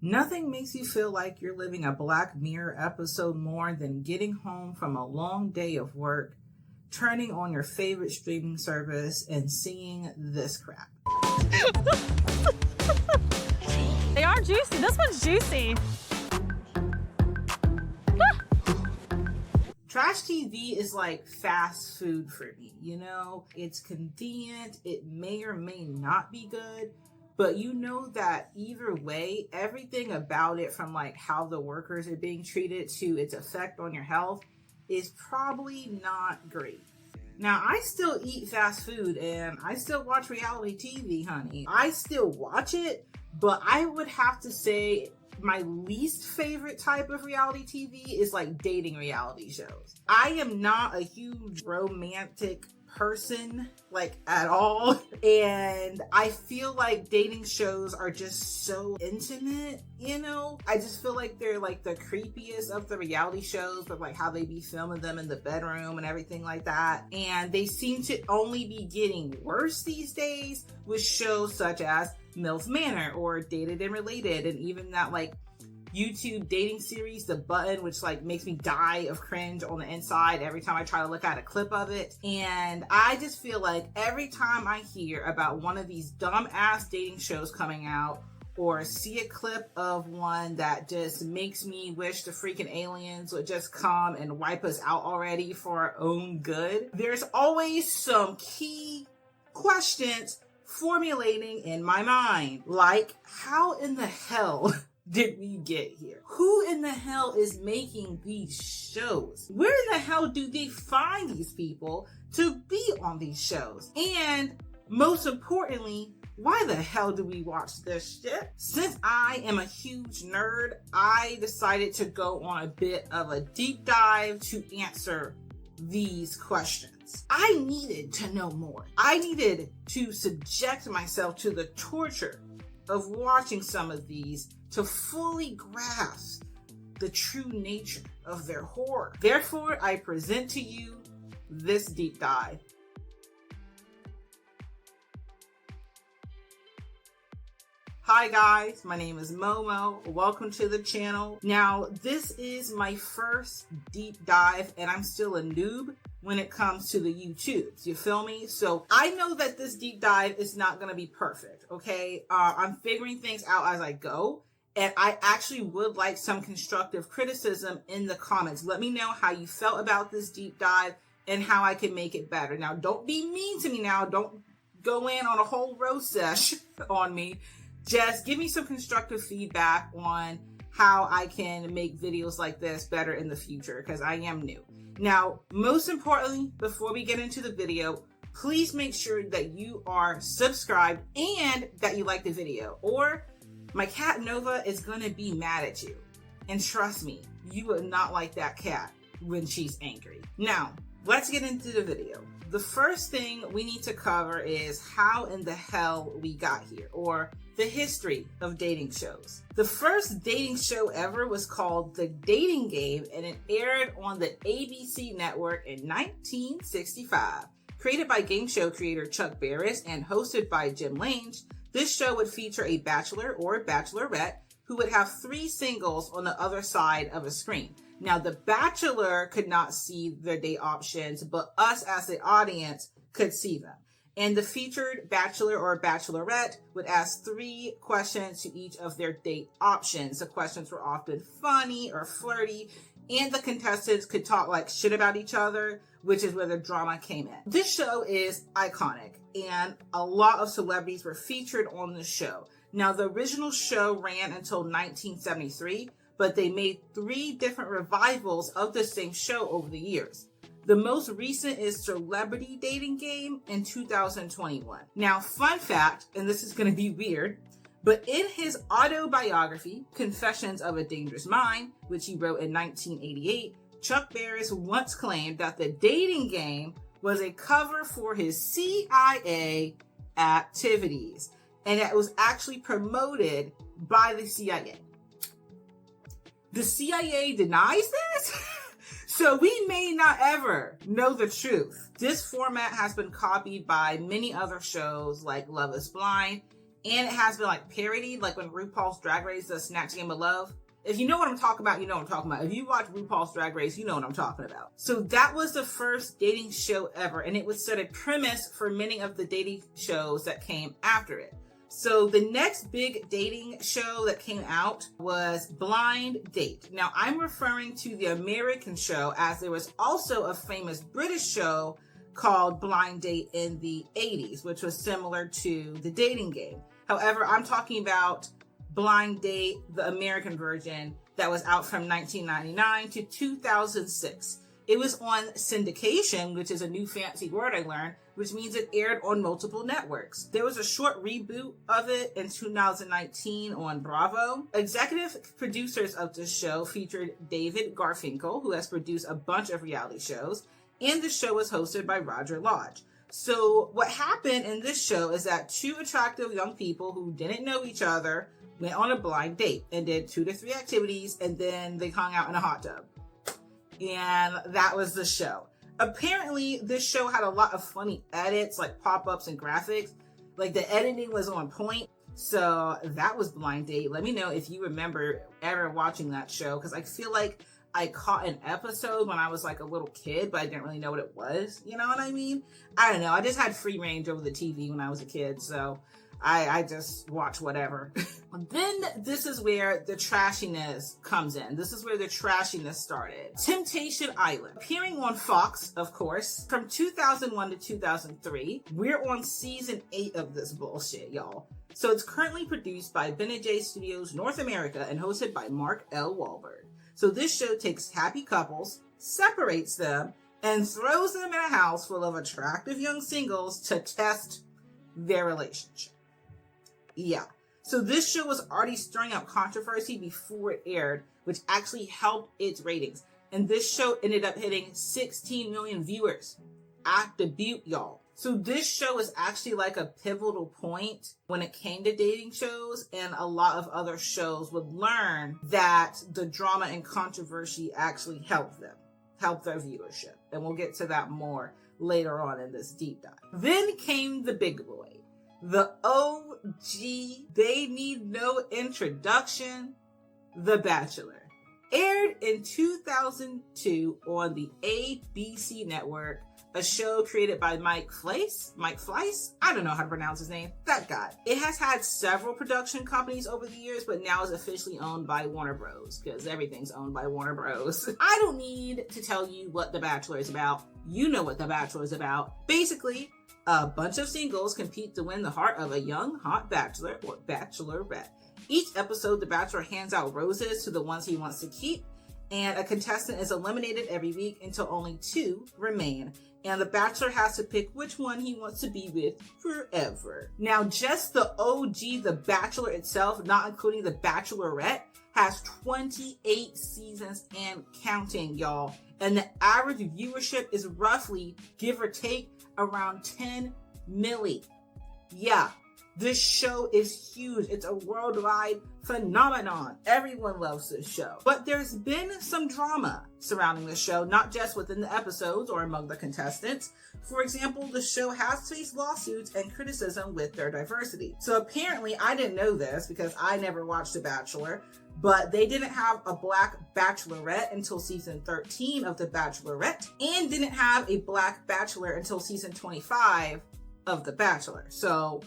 Nothing makes you feel like you're living a Black Mirror episode more than getting home from a long day of work, turning on your favorite streaming service, and seeing this crap. They are juicy. This one's juicy. Trash TV is like fast food for me, you know? It's convenient, it may or may not be good, but you know that either way, everything about it, from like how the workers are being treated to its effect on your health, is probably not great. Now, I still eat fast food and I still watch reality TV, honey. I still watch it, but I would have to say my least favorite type of reality TV is like dating reality shows. I am not a huge romantic person, like, at all, and I feel like dating shows are just so intimate, you know? I just feel like they're like the creepiest of the reality shows, with like how they be filming them in the bedroom and everything like that, and they seem to only be getting worse these days with shows such as MILF Manor or Dated and Related, and even that like YouTube dating series, The Button, which like makes me die of cringe on the inside every time I try to look at a clip of it. And I just feel like every time I hear about one of these dumb-ass dating shows coming out, or see a clip of one that just makes me wish the freaking aliens would just come and wipe us out already for our own good, there's always some key questions formulating in my mind. Like, how in the hell did we get here? Who in the hell is making these shows? Where in the hell do they find these people to be on these shows? And most importantly, why the hell do we watch this shit? Since I am a huge nerd, I decided to go on a bit of a deep dive to answer these questions. I needed to know more. I needed to subject myself to the torture of watching some of these to fully grasp the true nature of their horror. Therefore, I present to you this deep dive. Hi guys, my name is Momo. Welcome to the channel. Now, this is my first deep dive and I'm still a noob when it comes to the YouTubes, you feel me? So I know that this deep dive is not gonna be perfect, okay? I'm figuring things out as I go, and I actually would like some constructive criticism in the comments. Let me know how you felt about this deep dive and how I can make it better. Now, don't be mean to me now. Don't go in on a whole roast sesh on me. Just give me some constructive feedback on how I can make videos like this better in the future, because I am new. Now, most importantly, before we get into the video, please make sure that you are subscribed and that you like the video, or my cat Nova is gonna be mad at you. And trust me, you would not like that cat when she's angry. Now, let's get into the video. The first thing we need to cover is how in the hell we got here, or the history of dating shows. The first dating show ever was called The Dating Game, and it aired on the ABC network in 1965. Created by game show creator Chuck Barris and hosted by Jim Lange, this show would feature a bachelor or bachelorette who would have 3 singles on the other side of a screen. Now, the bachelor could not see their date options, but us as the audience could see them. And the featured bachelor or bachelorette would ask 3 questions to each of their date options. The questions were often funny or flirty, and the contestants could talk like shit about each other, which is where the drama came in. This show is iconic, and a lot of celebrities were featured on the show. Now, the original show ran until 1973, but they made 3 different revivals of the same show over the years. The most recent is Celebrity Dating Game in 2021. Now, fun fact, and this is going to be weird, but in his autobiography, Confessions of a Dangerous Mind, which he wrote in 1988, Chuck Barris once claimed that The Dating Game was a cover for his CIA activities, and that it was actually promoted by the CIA. The CIA denies this? So we may not ever know the truth. This format has been copied by many other shows like Love is Blind And it has been like parodied, like when RuPaul's Drag Race does Snatch Game of Love. If you know what I'm talking about, you know what I'm talking about. If you watch RuPaul's Drag Race, you know what I'm talking about. So that was the first dating show ever, and it would set a premise for many of the dating shows that came after it. So the next big dating show that came out was Blind Date. Now I'm referring to the American show, as there was also a famous British show called Blind Date in the 80s, which was similar to the dating game. However, I'm talking about Blind Date, the American version, that was out from 1999 to 2006. It was on syndication, which is a new fancy word I learned, which means it aired on multiple networks. There was a short reboot of it in 2019 on Bravo. Executive producers of this show featured David Garfinkel, who has produced a bunch of reality shows, and the show was hosted by Roger Lodge. So what happened in this show is that two attractive young people who didn't know each other went on a blind date and did 2 to 3 activities, and then they hung out in a hot tub. And that was the show. Apparently, this show had a lot of funny edits, like pop-ups and graphics. Like, the editing was on point. So that was Blind Date. Let me know if you remember ever watching that show, because I feel like I caught an episode when I was like a little kid, but I didn't really know what it was. You know what I mean? I don't know. I just had free range over the TV when I was a kid, so I just watch whatever. Then this is where the trashiness comes in. This is where the trashiness started. Temptation Island. Appearing on Fox, of course, from 2001 to 2003. We're on season 8 of this bullshit, y'all. So it's currently produced by Ben & J Studios North America and hosted by Mark L. Wahlberg. So this show takes happy couples, separates them, and throws them in a house full of attractive young singles to test their relationship. Yeah. So this show was already stirring up controversy before it aired, which actually helped its ratings. And this show ended up hitting 16 million viewers at debut, y'all. So this show is actually like a pivotal point when it came to dating shows, and a lot of other shows would learn that the drama and controversy actually helped them, helped their viewership. And we'll get to that more later on in this deep dive. Then came the big boy. The OG, they need no introduction, The Bachelor. Aired in 2002 on the ABC network, a show created by Mike Fleiss? I don't know how to pronounce his name. That guy. It has had several production companies over the years, but now is officially owned by Warner Bros. Because everything's owned by Warner Bros. I don't need to tell you what The Bachelor is about. You know what The Bachelor is about. Basically, a bunch of singles compete to win the heart of a young, hot bachelor or bachelorette. Each episode, the bachelor hands out roses to the ones he wants to keep, and a contestant is eliminated every week until only 2 remain. And the bachelor has to pick which one he wants to be with forever. Now, just the OG, The Bachelor itself, not including The Bachelorette, has 28 seasons and counting, y'all. And the average viewership is roughly, give or take, around 10 milli. Yeah, this show is huge. It's a worldwide phenomenon. Everyone loves this show. But there's been some drama surrounding the show, not just within the episodes or among the contestants. For example, the show has faced lawsuits and criticism with their diversity. So apparently, I didn't know this because I never watched The Bachelor, but they didn't have a black bachelorette until season 13 of The Bachelorette, and didn't have a black bachelor until season 25 of The Bachelor. So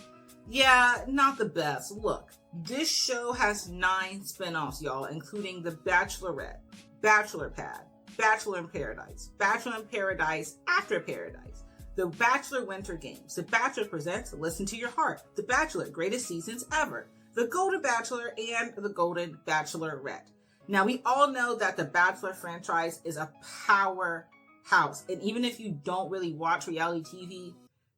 yeah, not the best. Look, this show has 9 spinoffs, y'all, including The Bachelorette, Bachelor Pad, Bachelor in Paradise, Bachelor in Paradise After Paradise, The Bachelor Winter Games, The Bachelor Presents Listen to Your Heart, The Bachelor Greatest Seasons Ever, The Golden Bachelor, and The Golden Bachelorette. Now, we all know that the Bachelor franchise is a powerhouse, and even if you don't really watch reality TV,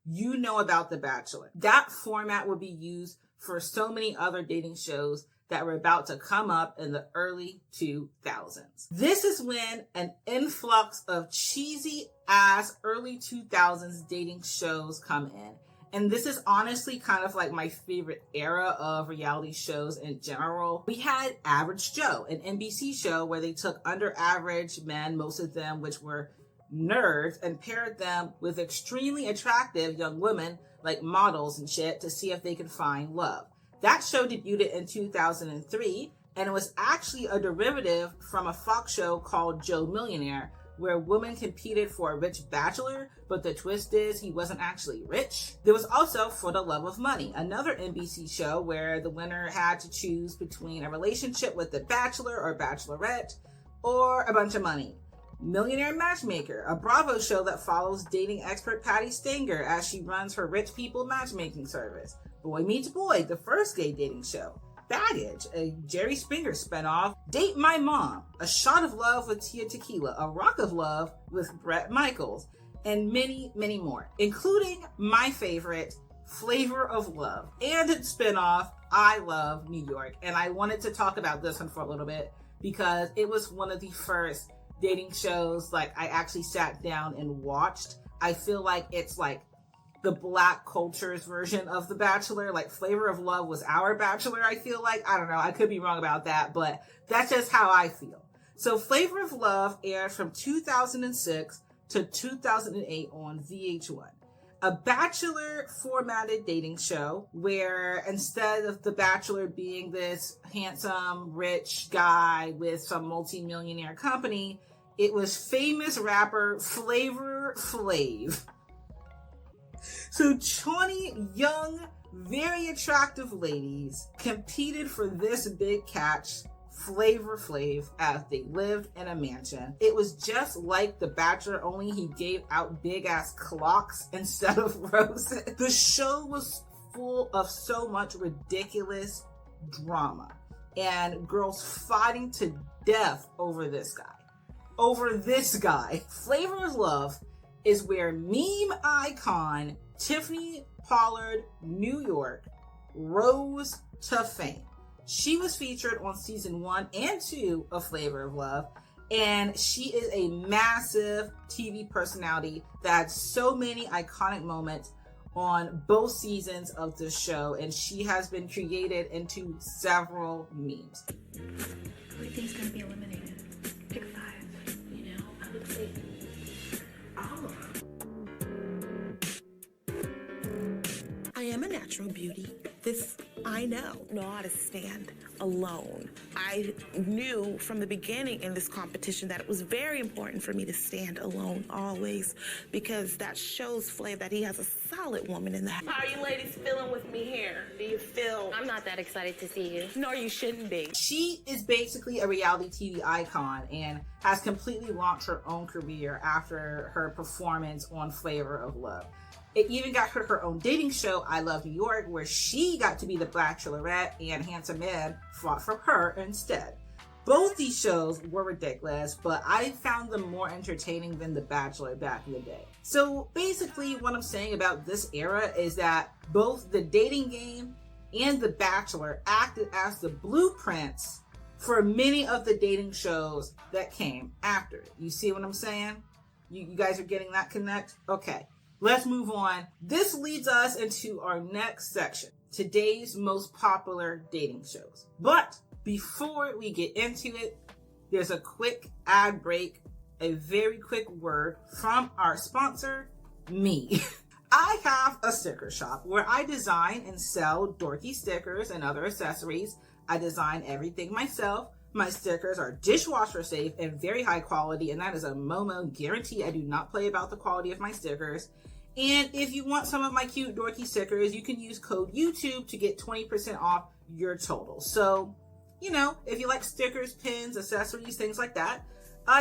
you know about The Bachelor. That format will be used for so many other dating shows that were about to come up in the early 2000s. This is when an influx of cheesy ass early 2000s dating shows come in. And this is honestly kind of like my favorite era of reality shows in general. We had Average Joe, an NBC show where they took under average men, most of them which were nerds, and paired them with extremely attractive young women like models and shit to see if they could find love. That show debuted in 2003, and it was actually a derivative from a Fox show called Joe Millionaire, where women competed for a rich bachelor, but the twist is he wasn't actually rich. There was also For the Love of Money, another NBC show where the winner had to choose between a relationship with the bachelor or bachelorette or a bunch of money. Millionaire Matchmaker, a Bravo show that follows dating expert Patty Stanger as she runs her rich people matchmaking service. Boy Meets Boy, the first gay dating show. Baggage, a Jerry Springer spinoff. Date My Mom, A Shot of Love with Tia Tequila, A Rock of Love with Bret Michaels, and many, many more, including my favorite, Flavor of Love, and its spinoff, I Love New York. And I wanted to talk about this one for a little bit because it was one of the first dating shows like I actually sat down and watched. I feel like it's like the Black culture's version of The Bachelor. Like Flavor of Love was our Bachelor, I feel like. I don't know, I could be wrong about that, but that's just how I feel. So Flavor of Love aired from 2006 to 2008 on VH1. A Bachelor formatted dating show where instead of the Bachelor being this handsome, rich guy with some multi-millionaire company, it was famous rapper Flavor Flav. So 20 young, very attractive ladies competed for this big catch, Flavor Flav, as they lived in a mansion. It was just like The Bachelor, only he gave out big ass clocks instead of roses. The show was full of so much ridiculous drama and girls fighting to death over this guy. Flavor of Love is where meme icon Tiffany Pollard, New York, rose to fame. She was featured on season 1 and 2 of Flavor of Love, and she is a massive TV personality that had so many iconic moments on both seasons of the show, and she has been created into several memes. Who do you think's gonna be eliminated? Pick 5. You know, I would say all of them. I am a natural beauty. This I know how to stand alone. I knew from the beginning in this competition that it was very important for me to stand alone always, because that shows Flav that he has a solid woman in the house. How are you ladies feeling with me here? Do you feel? I'm not that excited to see you. No, you shouldn't be. She is basically a reality TV icon and has completely launched her own career after her performance on Flavor of Love. It even got her own dating show, I Love New York, where she got to be the bachelorette and handsome men fought for her instead. Both these shows were ridiculous, but I found them more entertaining than The Bachelor back in the day. So basically what I'm saying about this era is that both the dating game and The Bachelor acted as the blueprints for many of the dating shows that came after it. You see what I'm saying? You guys are getting that connect? Okay. Let's move on. This leads us into our next section, today's most popular dating shows. But before we get into it, there's a quick ad break, a very quick word from our sponsor, me. I have a sticker shop where I design and sell dorky stickers and other accessories. I design everything myself. My stickers are dishwasher safe and very high quality, and that is a Momo guarantee. I do not play about the quality of my stickers. And if you want some of my cute dorky stickers, you can use code YouTube to get 20% off your total. So, you know, if you like stickers, pins, accessories, things like that,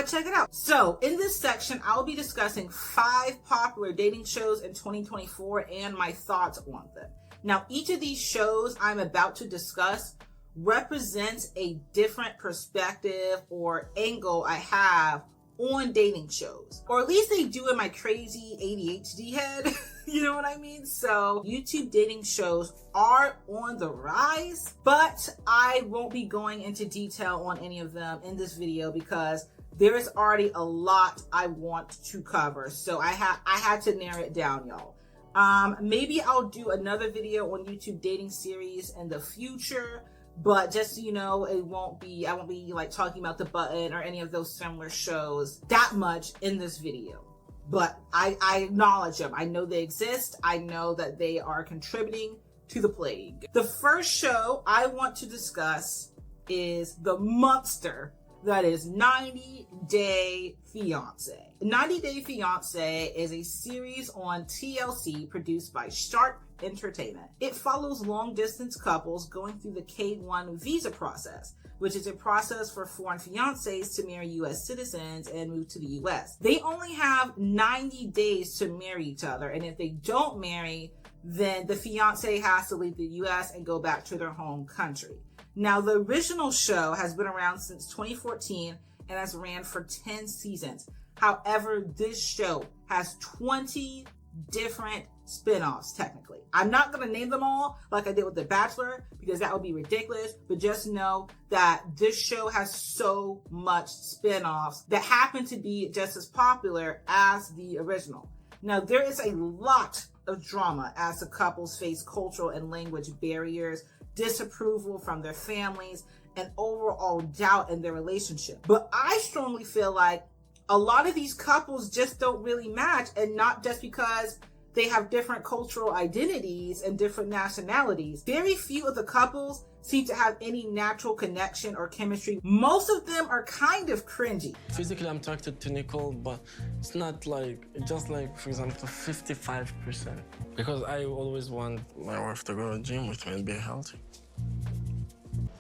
check it out. So in this section, I'll be discussing 5 popular dating shows in 2024 and my thoughts on them. Now, each of these shows I'm about to discuss represents a different perspective or angle I have on dating shows, or at least they do in my crazy ADHD head. You know what I mean? So YouTube dating shows are on the rise, but I won't be going into detail on any of them in this video because there is already a lot I want to cover. So I had to narrow it down, y'all. Maybe I'll do another video on YouTube dating series in the future. But just so you know, I won't be like talking about The Button or any of those similar shows that much in this video. But I acknowledge them. I know they exist. I know that they are contributing to the plague. The first show I want to discuss is the monster that is 90 Day Fiancé. 90 Day Fiancé is a series on TLC produced by Sharp Entertainment. It follows long-distance couples going through the K-1 visa process, which is a process for foreign fiancés to marry U.S. citizens and move to the U.S. They only have 90 days to marry each other, and if they don't marry, then the fiancé has to leave the U.S. and go back to their home country. Now, the original show has been around since 2014 and has ran for 10 seasons. However, this show has 20 different spin-offs, technically. I'm not going to name them all like I did with The Bachelor because that would be ridiculous, but just know that this show has so much spin-offs that happen to be just as popular as the original. Now, there is a lot of drama as the couples face cultural and language barriers, disapproval from their families, and overall doubt in their relationship. But I strongly feel like a lot of these couples just don't really match, and not just because they have different cultural identities and different nationalities. Very few of the couples seem to have any natural connection or chemistry. Most of them are kind of cringy. Physically, I'm attracted to Nicole, but it's not like, just like, for example, 55%. Because I always want my wife to go to the gym, which means be healthy.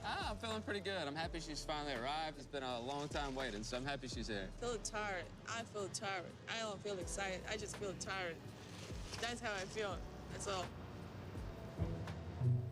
I'm feeling pretty good. I'm happy she's finally arrived. It's been a long time waiting, so I'm happy she's here. I feel tired. I feel tired. I don't feel excited. I just feel tired. That's how I feel. That's all.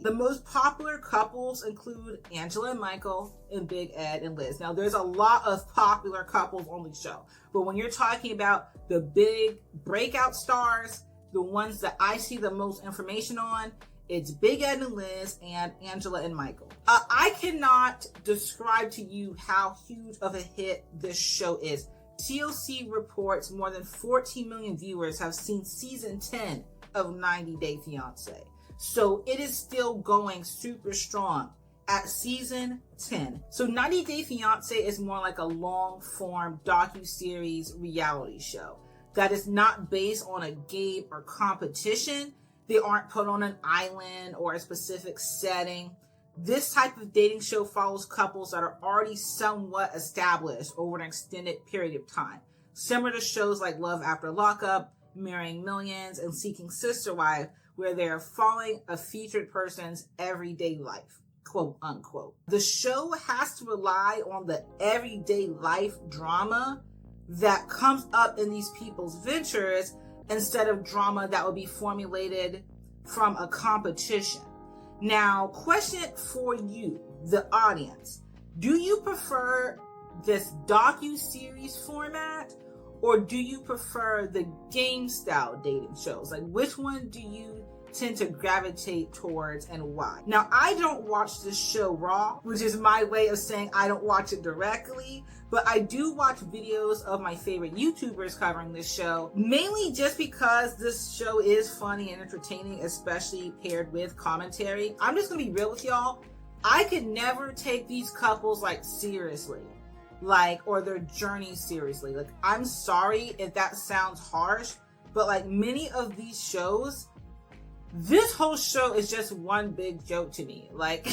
The most popular couples include Angela and Michael and Big Ed and Liz. Now, there's a lot of popular couples on the show, but when you're talking about the big breakout stars, the ones that I see the most information on, it's Big Ed and Liz and Angela and Michael. I cannot describe to you how huge of a hit this show is. TLC reports more than 14 million viewers have seen season 10 of 90 Day Fiancé. So it is still going super strong at season 10. So 90 Day Fiancé is more like a long-form docu-series reality show that is not based on a game or competition. They aren't put on an island or a specific setting. This type of dating show follows couples that are already somewhat established over an extended period of time, similar to shows like Love After Lockup, Marrying Millions, and Seeking Sister Wife, where they are following a featured person's everyday life, quote unquote. The show has to rely on the everyday life drama that comes up in these people's ventures instead of drama that would be formulated from a competition. Now, question for you, the audience. Do you prefer this docu-series format, or do you prefer the game-style dating shows? Like, which one do you tend to gravitate towards and why? Now, I don't watch this show raw, which is my way of saying I don't watch it directly, but I do watch videos of my favorite YouTubers covering this show, mainly just because this show is funny and entertaining, especially paired with commentary. I'm just gonna be real with y'all. I could never take these couples like seriously, or their journey seriously. Like, I'm sorry if that sounds harsh, but like many of these shows, this whole show is just one big joke to me. Like,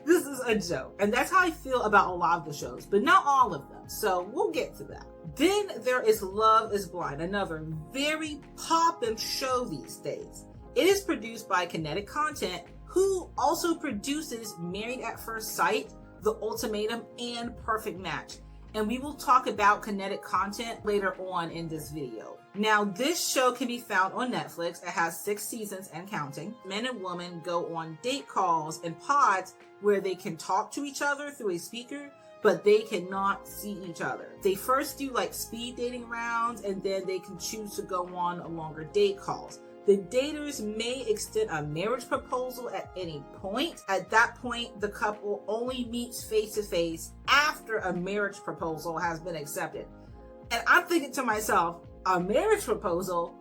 this is a joke. And that's how I feel about a lot of the shows, but not all of them. So we'll get to that. Then there is Love is Blind, another very poppin' show these days. It is produced by Kinetic Content, who also produces Married at First Sight, The Ultimatum, and Perfect Match. And we will talk about Kinetic Content later on in this video. Now, this show can be found on Netflix. It has 6 seasons and counting. Men and women go on date calls and pods where they can talk to each other through a speaker, but they cannot see each other. They first do like speed dating rounds, and then they can choose to go on longer date calls. The daters may extend a marriage proposal at any point. At that point, the couple only meets face to face after a marriage proposal has been accepted. And I'm thinking to myself, a marriage proposal?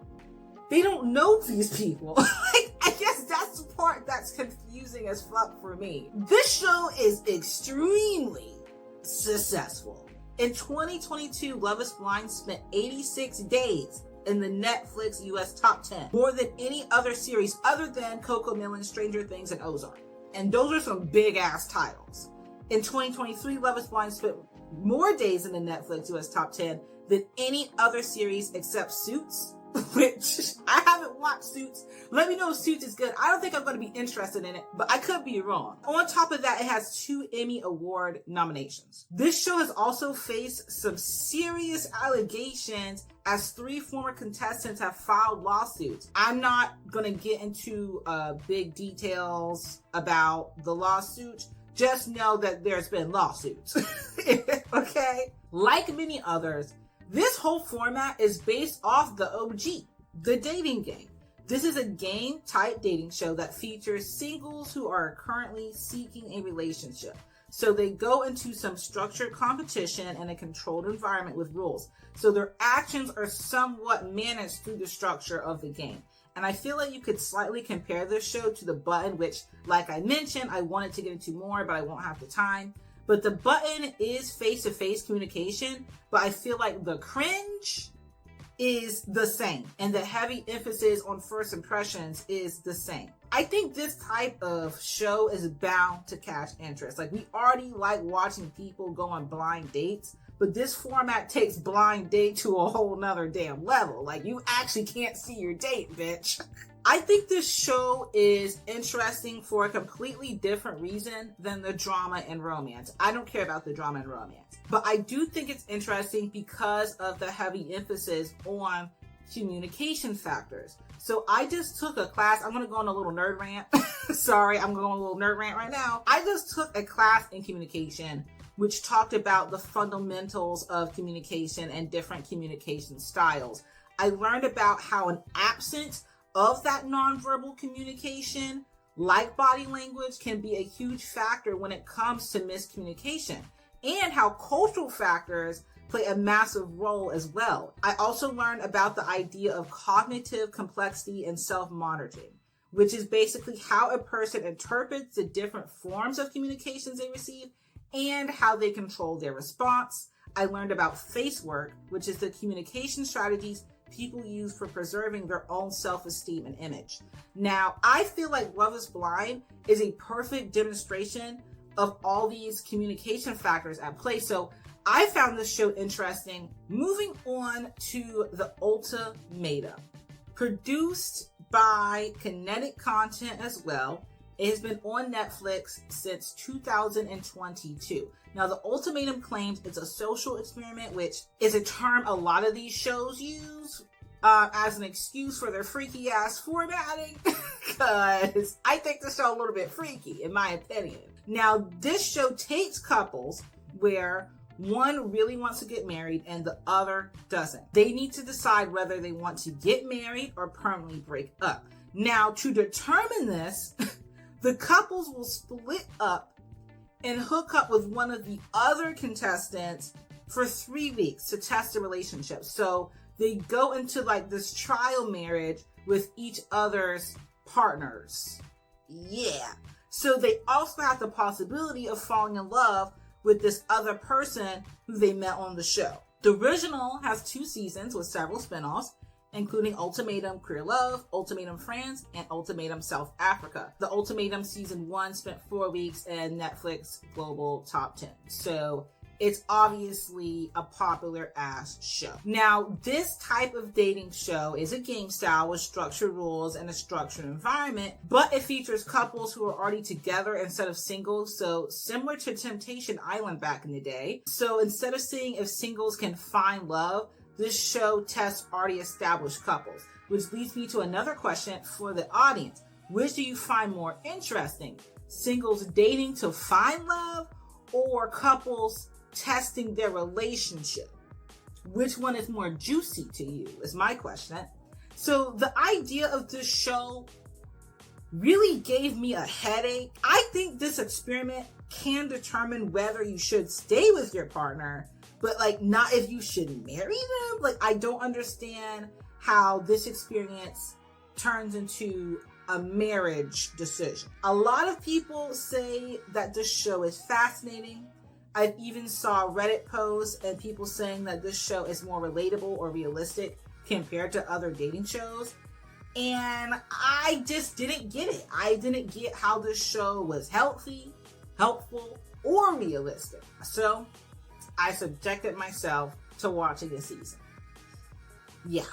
They don't know these people. I guess that's the part that's confusing as fuck for me. This show is extremely successful. In 2022, Love is Blind spent 86 days in the Netflix US top 10, more than any other series other than CoComelon, Stranger Things, and Ozark. And those are some big ass titles. In 2023, Love is Blind spent more days in the Netflix US top 10 than any other series except Suits, which I haven't watched Suits. Let me know if Suits is good. I don't think I'm going to be interested in it, but I could be wrong. On top of that, it has 2 Emmy Award nominations. This show has also faced some serious allegations as 3 former contestants have filed lawsuits. I'm not going to get into big details about the lawsuit. Just know that there's been lawsuits. Okay? Like many others, this whole format is based off the OG, the dating game. This is a game-type dating show that features singles who are currently seeking a relationship. So they go into some structured competition in a controlled environment with rules. So their actions are somewhat managed through the structure of the game. And I feel like you could slightly compare this show to The Button, which, like I mentioned, I wanted to get into more, but I won't have the time. But The Button is face-to-face communication, but I feel like the cringe is the same, and the heavy emphasis on first impressions is the same. I think this type of show is bound to catch interest. Like, we already like watching people go on blind dates, but this format takes blind date to a whole nother damn level. Like, you actually can't see your date, bitch. I think this show is interesting for a completely different reason than the drama and romance. I don't care about the drama and romance, but I do think it's interesting because of the heavy emphasis on communication factors. So I just took a class. I'm going to go on a little nerd rant. Sorry, I'm going on a little nerd rant right now. I just took a class in communication which talked about the fundamentals of communication and different communication styles. I learned about how an absence of that nonverbal communication, like body language, can be a huge factor when it comes to miscommunication, and how cultural factors play a massive role as well. I also learned about the idea of cognitive complexity and self-monitoring, which is basically how a person interprets the different forms of communications they receive and how they control their response. I learned about face work, which is the communication strategies people use for preserving their own self-esteem and image. Now, I feel like Love is Blind is a perfect demonstration of all these communication factors at play. So I found this show interesting. Moving on to The Ultimatum. Produced by Kinetic Content as well. It has been on Netflix since 2022. Now, The Ultimatum claims it's a social experiment, which is a term a lot of these shows use as an excuse for their freaky ass formatting, because I think the show a little bit freaky, in my opinion. Now, this show takes couples where one really wants to get married and the other doesn't. They need to decide whether they want to get married or permanently break up. Now, to determine this, the couples will split up and hook up with one of the other contestants for 3 weeks to test the relationship. So they go into like this trial marriage with each other's partners. Yeah. So they also have the possibility of falling in love with this other person who they met on the show. The original has 2 seasons with several spinoffs, including Ultimatum Queer Love, Ultimatum France, and Ultimatum South Africa. The Ultimatum Season 1 spent 4 weeks in Netflix Global Top 10. So it's obviously a popular ass show. Now, this type of dating show is a game style with structured rules and a structured environment, but it features couples who are already together instead of singles. So similar to Temptation Island back in the day. So instead of seeing if singles can find love, this show tests already established couples, which leads me to another question for the audience. Which do you find more interesting? Singles dating to find love, or couples testing their relationship? Which one is more juicy to you is my question. So the idea of this show really gave me a headache. I think this experiment can determine whether you should stay with your partner, but like not if you should marry them. Like, I don't understand how this experience turns into a marriage decision. A lot of people say that this show is fascinating. I've even saw Reddit posts and people saying that this show is more relatable or realistic compared to other dating shows. And I just didn't get it. I didn't get how this show was healthy, helpful, or realistic. So I subjected myself to watching this season. Yeah,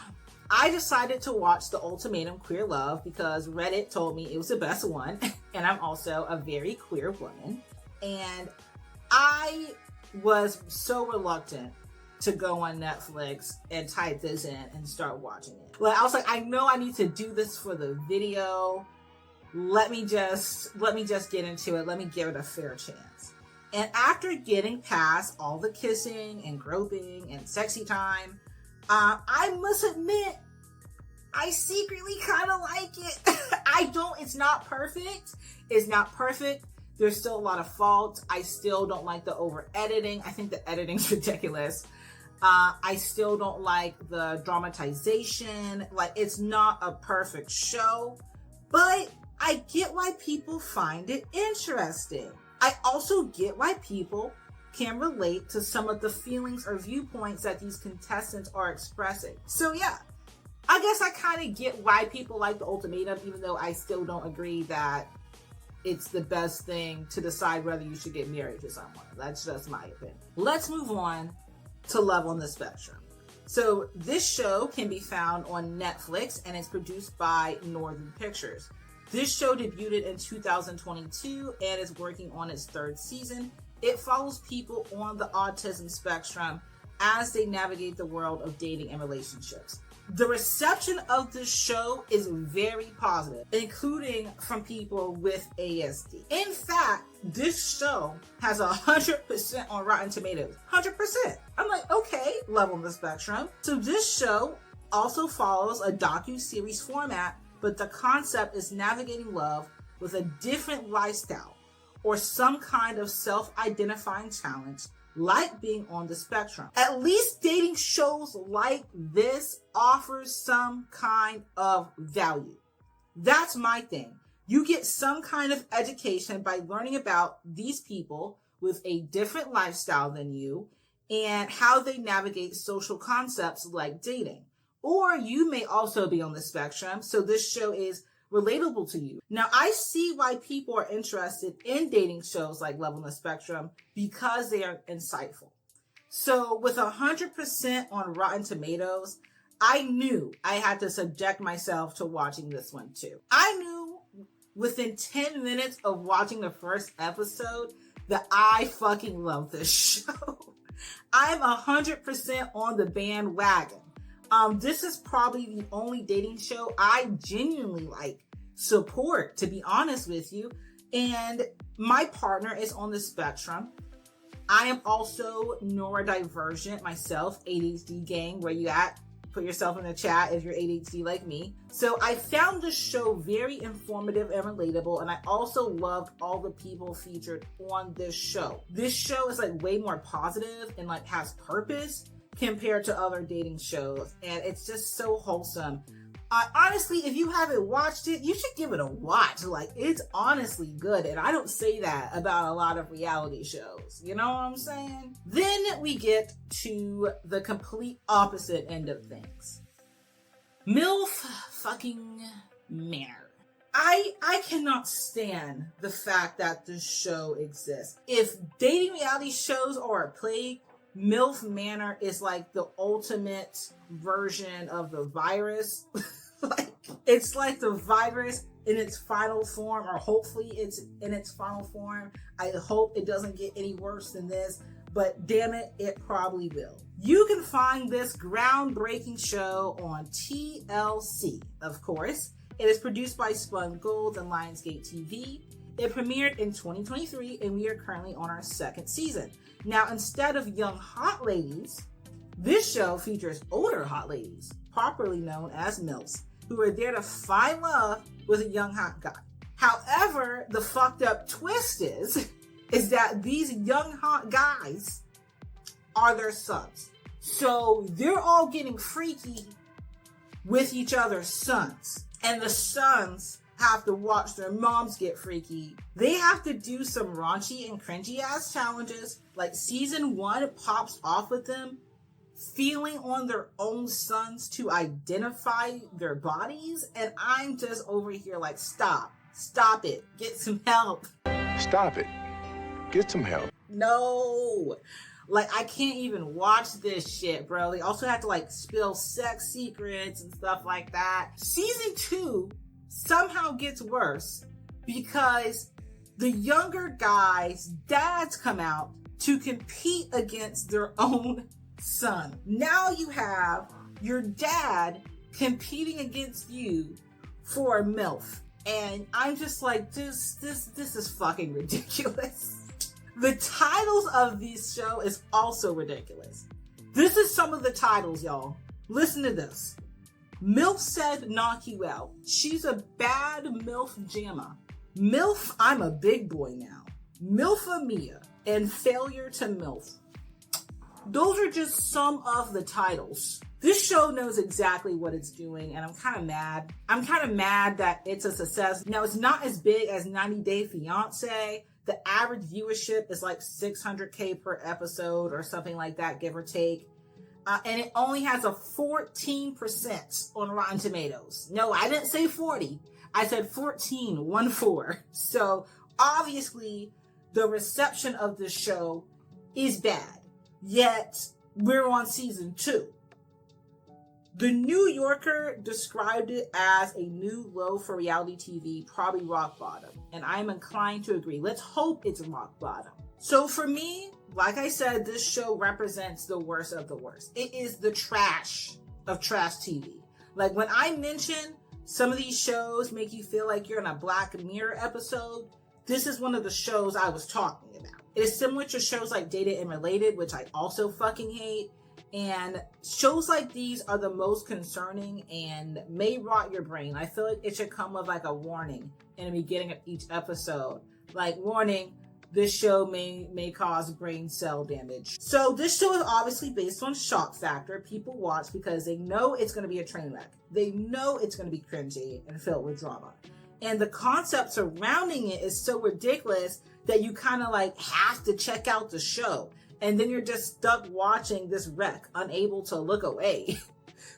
I decided to watch the Ultimatum Queer Love because Reddit told me it was the best one. And I'm also a very queer woman. And I was so reluctant to go on Netflix and type this in and start watching it. Like, I was like, I know I need to do this for the video. Let me just get into it. Let me give it a fair chance. And after getting past all the kissing and groping and sexy time, I must admit, I secretly kind of like it. It's not perfect. It's not perfect. There's still a lot of faults. I still don't like the over editing. I think the editing's ridiculous. I still don't like the dramatization. Like, it's not a perfect show, but I get why people find it interesting. I also get why people can relate to some of the feelings or viewpoints that these contestants are expressing. So yeah, I guess I kind of get why people like the Ultimatum, even though I still don't agree that it's the best thing to decide whether you should get married to someone. That's just my opinion. Let's move on to Love on the Spectrum. So this show can be found on Netflix and it's produced by Northern Pictures. This show debuted in 2022 and is working on its third season. It follows people on the autism spectrum as they navigate the world of dating and relationships. The reception of this show is very positive, including from people with ASD. In fact, this show has 100% on Rotten Tomatoes. 100%. I'm like, okay, Love on the Spectrum. So this show also follows a docu-series format, but the concept is navigating love with a different lifestyle or some kind of self-identifying challenge, like being on the spectrum. At least dating shows like this offers some kind of value. That's my thing. You get some kind of education by learning about these people with a different lifestyle than you and how they navigate social concepts like dating. Or you may also be on the spectrum, so this show is relatable to you. Now, I see why people are interested in dating shows like Love on the Spectrum because they are insightful. So with 100% on Rotten Tomatoes, I knew I had to subject myself to watching this one too. I knew within 10 minutes of watching the first episode that I fucking love this show. I'm 100% on the bandwagon. This is probably the only dating show I genuinely support, to be honest with you. And my partner is on the spectrum. I am also neurodivergent myself, ADHD gang, where you at? Put yourself in the chat if you're ADHD like me. So I found this show very informative and relatable, and I also loved all the people featured on this show. This show is way more positive and has purpose compared to other dating shows, and it's just so wholesome. Honestly, if you haven't watched it, you should give it a watch. It's honestly good, and I don't say that about a lot of reality shows. You know what I'm saying? Then we get to the complete opposite end of things. MILF fucking Manor. I cannot stand the fact that this show exists. If dating reality shows are a plague, MILF Manor is the ultimate version of the virus. It's like the virus in its final form, or hopefully it's in its final form. I hope it doesn't get any worse than this, but damn it, it probably will. You can find this groundbreaking show on TLC, of course. It is produced by Spun Gold and Lionsgate TV. It premiered in 2023, and we are currently on our second season. Now, instead of young hot ladies, this show features older hot ladies, properly known as MILFs, who are there to find love with a young hot guy. However, the fucked up twist is that these young hot guys are their sons. So they're all getting freaky with each other's sons. And the sons have to watch their moms get freaky. They have to do some raunchy and cringy ass challenges. Season 1 pops off with them feeling on their own sons to identify their bodies. And I'm just over here like, stop it, get some help. Stop it, get some help. No, like I can't even watch this shit, bro. They also have to like spill sex secrets and stuff like that. Season 2 somehow gets worse because the younger guys' dads come out to compete against their own son. Now you have your dad competing against you for a MILF. And I'm just like, this is fucking ridiculous. The titles of this show is also ridiculous. This is some of the titles, y'all. Listen to this. MILF said knock you out. She's a bad MILF jamma. MILF, I'm a big boy now. MILFa Mia and failure to MILF. Those are just some of the titles. This show knows exactly what it's doing, and I'm kind of mad. I'm kind of mad that it's a success. Now, it's not as big as 90 Day Fiancé. The average viewership is like 600K per episode or something like that, give or take. And it only has a 14% on Rotten Tomatoes. No, I didn't say 40. I said 14. So obviously the reception of this show is bad. Yet we're on season 2. The New Yorker described it as a new low for reality TV, probably rock bottom. And I'm inclined to agree. Let's hope it's rock bottom. So for me, like I said, this show represents the worst of the worst. It is the trash of trash TV. Like when I mention some of these shows make you feel like you're in a Black Mirror episode, this is one of the shows I was talking about. It is similar to shows like Dated and Related, which I also fucking hate. And shows like these are the most concerning and may rot your brain. I feel like it should come with like a warning in the beginning of each episode. Like, warning, this show may cause brain cell damage. So this show is obviously based on shock factor. People watch because they know it's going to be a train wreck. They know it's going to be cringy and filled with drama. And the concept surrounding it is so ridiculous that you kind of like have to check out the show. And then you're just stuck watching this wreck, unable to look away.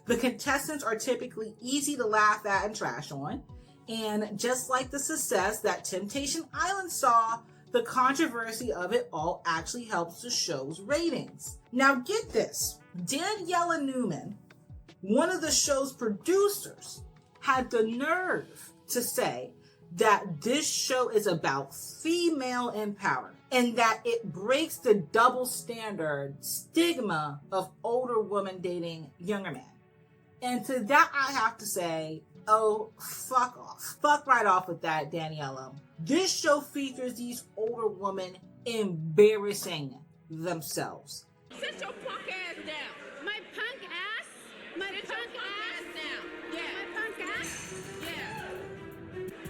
The contestants are typically easy to laugh at and trash on. And just like the success that Temptation Island saw, the controversy of it all actually helps the show's ratings. Now get this, Daniela Newman, one of the show's producers, had the nerve to say that this show is about female empowerment and that it breaks the double standard stigma of older women dating younger men. And to that I have to say, oh, fuck off. Fuck right off with that, Daniela. This show features these older women embarrassing themselves. Sit your punk ass down. My punk ass? My punk ass down. Yeah. My punk ass? Yeah.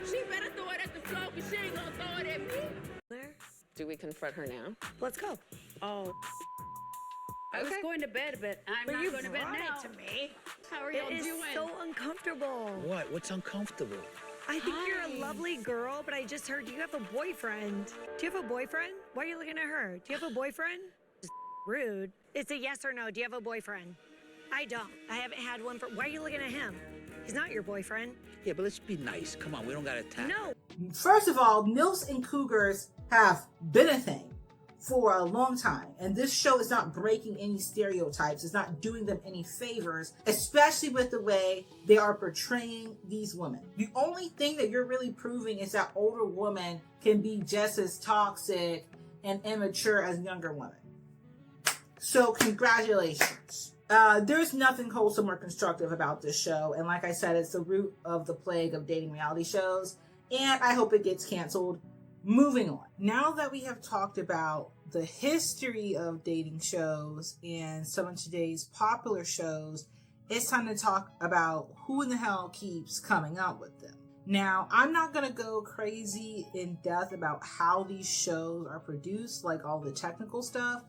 She better throw it at the floor because she ain't gonna throw it at me. Do we confront her now? Let's go. Oh. I was going to bed, but I'm not going to bed now. To me. How are It y'all is doing? so uncomfortable. What? What's uncomfortable? I think you're a lovely girl, but I just heard you have a boyfriend. Do you have a boyfriend? Why are you looking at her? Do you have a boyfriend? Just rude. It's a yes or no. Do you have a boyfriend? I don't. I haven't had one for... Why are you looking at him? He's not your boyfriend. Yeah, but let's be nice. Come on, we don't gotta attack. No. First of all, MILFs and Cougars have been a thing for a long time. And this show is not breaking any stereotypes. It's not doing them any favors, especially with the way they are portraying these women. The only thing that you're really proving is that older women can be just as toxic and immature as younger women. So congratulations. There's nothing wholesome or constructive about this show. And like I said, it's the root of the plague of dating reality shows. And I hope it gets canceled. Moving on. Now that we have talked about the history of dating shows and some of today's popular shows, it's time to talk about who in the hell keeps coming up with them. Now, I'm not going to go crazy in depth about how these shows are produced, like all the technical stuff.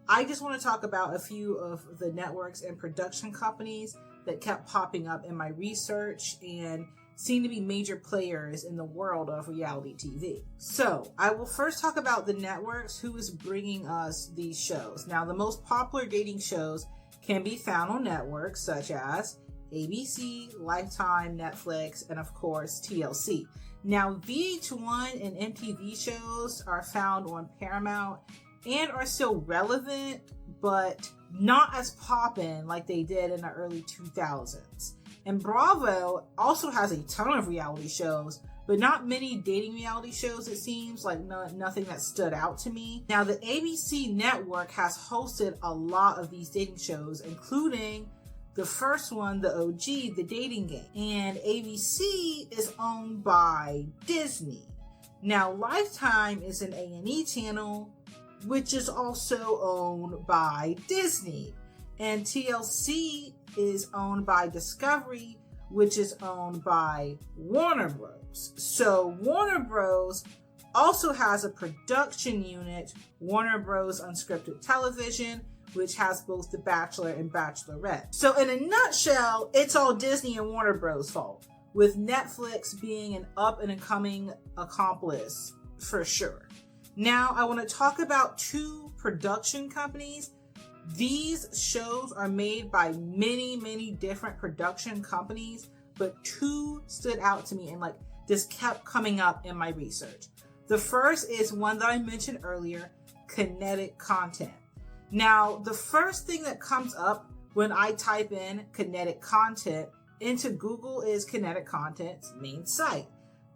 I just want to talk about a few of the networks and production companies that kept popping up in my research and seem to be major players in the world of reality TV. So I will first talk about the networks who is bringing us these shows. Now, the most popular dating shows can be found on networks such as ABC, Lifetime, Netflix, and of course TLC. Now, VH1 and MTV shows are found on Paramount and are still relevant, but not as poppin' like they did in the early 2000s. And Bravo also has a ton of reality shows, but not many dating reality shows, it seems, like nothing that stood out to me. Now, the ABC network has hosted a lot of these dating shows, including the first one, the OG, The Dating Game. And ABC is owned by Disney. Now, Lifetime is an A&E channel, which is also owned by Disney. And TLC is owned by Discovery, which is owned by Warner Bros. So Warner Bros. Also has a production unit, Warner Bros. Unscripted Television, which has both The Bachelor and Bachelorette. So in a nutshell, it's all Disney and Warner Bros. Fault, with Netflix being an up and coming accomplice for sure. Now I want to talk about two production companies. These shows are made by many different production companies, but two stood out to me and like this kept coming up in my research. The first is one that I mentioned earlier, Kinetic Content. Now, the first thing that comes up when I type in Kinetic Content into Google is Kinetic Content's main site.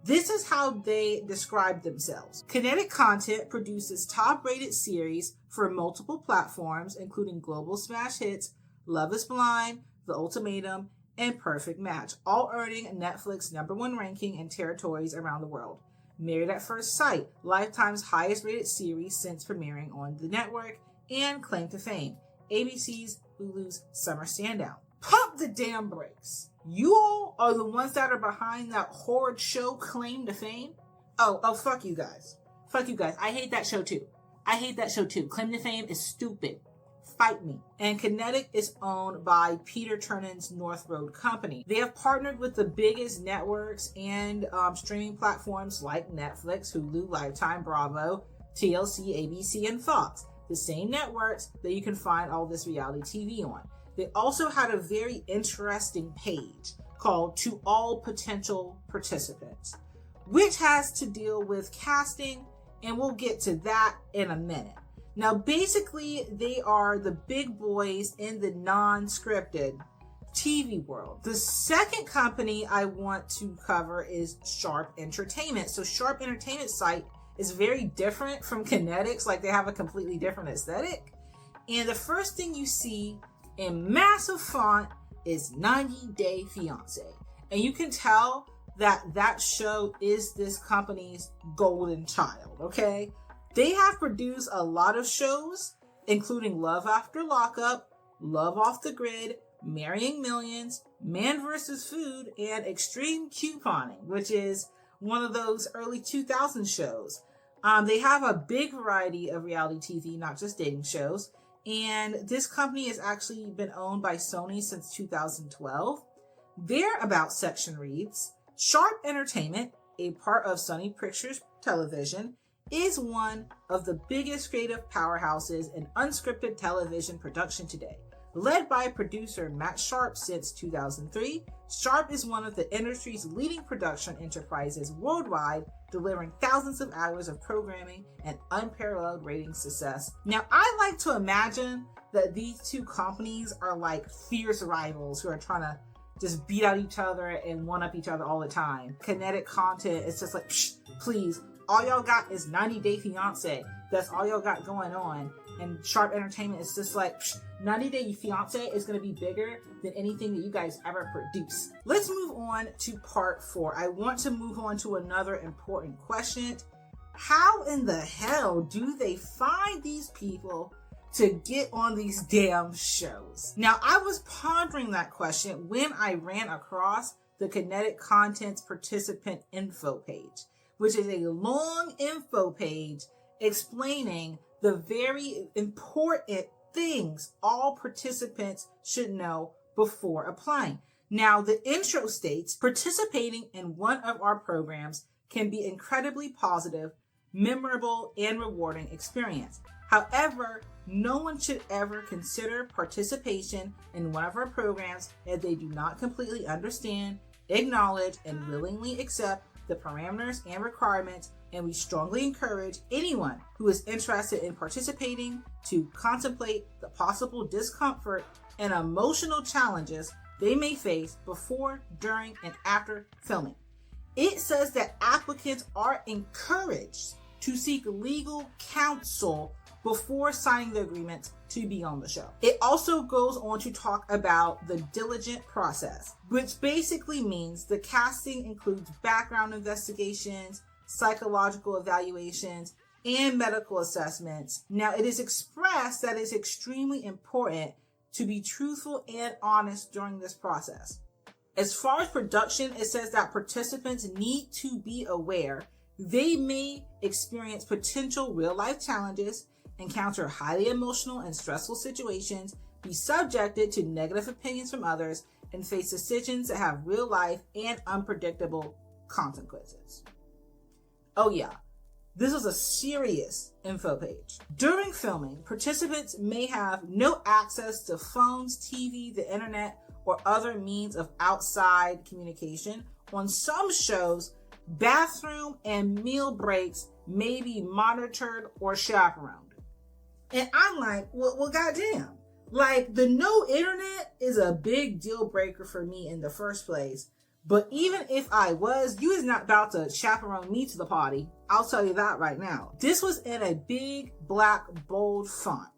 This is how they describe themselves. Kinetic Content produces top-rated series for multiple platforms, including global smash hits, Love is Blind, The Ultimatum, and Perfect Match, all earning Netflix #1 ranking in territories around the world. Married at First Sight, Lifetime's highest-rated series since premiering on the network, and Claim to Fame, ABC's Hulu's Summer Standout. Pump the damn brakes. You all are the ones that are behind that horrid show, Claim to Fame. Oh, fuck you guys. Fuck you guys. I hate that show too. Claim to Fame is stupid. Fight me. And Kinetic is owned by Peter Turnan's North Road Company. They have partnered with the biggest networks and streaming platforms like Netflix, Hulu, Lifetime, Bravo, TLC, ABC, and Fox. The same networks that you can find all this reality TV on. They also had a very interesting page called To All Potential Participants, which has to deal with casting, and we'll get to that in a minute. Now, basically, they are the big boys in the non-scripted TV world. The second company I want to cover is Sharp Entertainment. So Sharp Entertainment site is very different from Kinetic's, like they have a completely different aesthetic. And the first thing you see in massive font is 90 Day Fiancé. And you can tell that that show is this company's golden child, okay? They have produced a lot of shows, including Love After Lockup, Love Off the Grid, Marrying Millions, Man vs. Food, and Extreme Couponing, which is one of those early 2000 shows. They have a big variety of reality TV, not just dating shows. And this company has actually been owned by Sony since 2012. Their About section reads, Sharp Entertainment, a part of Sony Pictures Television, is one of the biggest creative powerhouses in unscripted television production today. Led by producer Matt Sharp since 2003, Sharp is one of the industry's leading production enterprises worldwide, delivering thousands of hours of programming and unparalleled rating success. Now, I like to imagine that these two companies are like fierce rivals who are trying to just beat out each other and one-up each other all the time. Kinetic Content is just like, please, all y'all got is 90 Day Fiancé. That's all y'all got going on. And Sharp Entertainment is just like, 90 Day Fiancé is going to be bigger than anything that you guys ever produce. Let's move on to part 4. I want to move on to another important question. How in the hell do they find these people to get on these damn shows? Now, I was pondering that question when I ran across the Kinetic Content's participant info page, which is a long info page explaining the very important things all participants should know before applying. Now, the intro states, participating in one of our programs can be incredibly positive, memorable, and rewarding experience. However, no one should ever consider participation in one of our programs if they do not completely understand, acknowledge, and willingly accept the parameters and requirements, and we strongly encourage anyone who is interested in participating to contemplate the possible discomfort and emotional challenges they may face before, during, and after filming. It says that applicants are encouraged to seek legal counsel before signing the agreement to be on the show. It also goes on to talk about the diligent process, which basically means the casting includes background investigations, psychological evaluations, and medical assessments. Now, it is expressed that it's extremely important to be truthful and honest during this process. As far as production, it says that participants need to be aware they may experience potential real-life challenges, encounter highly emotional and stressful situations, be subjected to negative opinions from others, and face decisions that have real-life and unpredictable consequences. Oh yeah, this is a serious info page. During filming, participants may have no access to phones, TV, the internet, or other means of outside communication. On some shows, bathroom and meal breaks may be monitored or chaperoned. And I'm like, well, goddamn. Like, the no internet is a big deal breaker for me in the first place. But even if I was, you is not about to chaperone me to the party. I'll tell you that right now. This was in a big, black, bold font.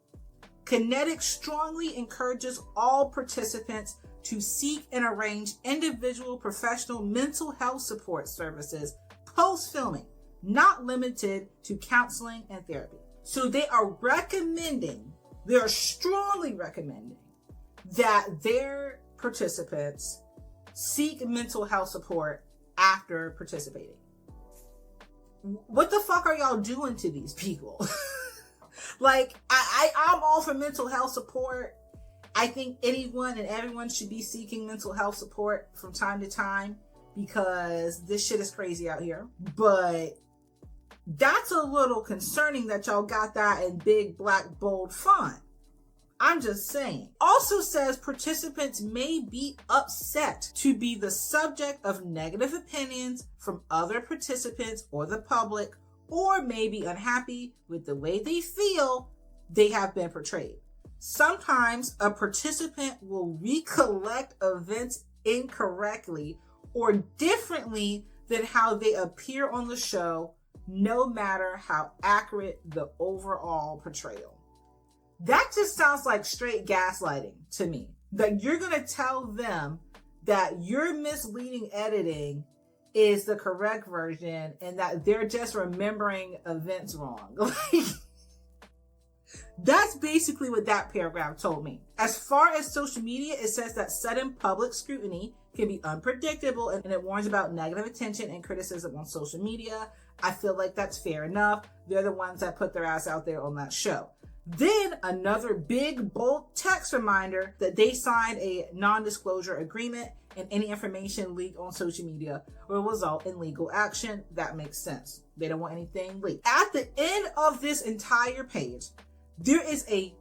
Kinetic strongly encourages all participants to seek and arrange individual professional mental health support services post-filming, not limited to counseling and therapy. So they are strongly recommending that their participants seek mental health support after participating. What the fuck are y'all doing to these people? Like, I'm all for mental health support. I think anyone and everyone should be seeking mental health support from time to time because this shit is crazy out here. But that's a little concerning that y'all got that in big, black, bold font. I'm just saying. Also says participants may be upset to be the subject of negative opinions from other participants or the public, or may be unhappy with the way they feel they have been portrayed. Sometimes a participant will recollect events incorrectly or differently than how they appear on the show, no matter how accurate the overall portrayal. That just sounds like straight gaslighting to me. That you're going to tell them that your misleading editing is the correct version and that they're just remembering events wrong. Like, that's basically what that paragraph told me. As far as social media, it says that sudden public scrutiny can be unpredictable and it warns about negative attention and criticism on social media. I feel like that's fair enough. They're the ones that put their ass out there on that show. Then another big, bold text reminder that they signed a non-disclosure agreement and any information leaked on social media will result in legal action. That makes sense. They don't want anything leaked. At the end of this entire page, there is a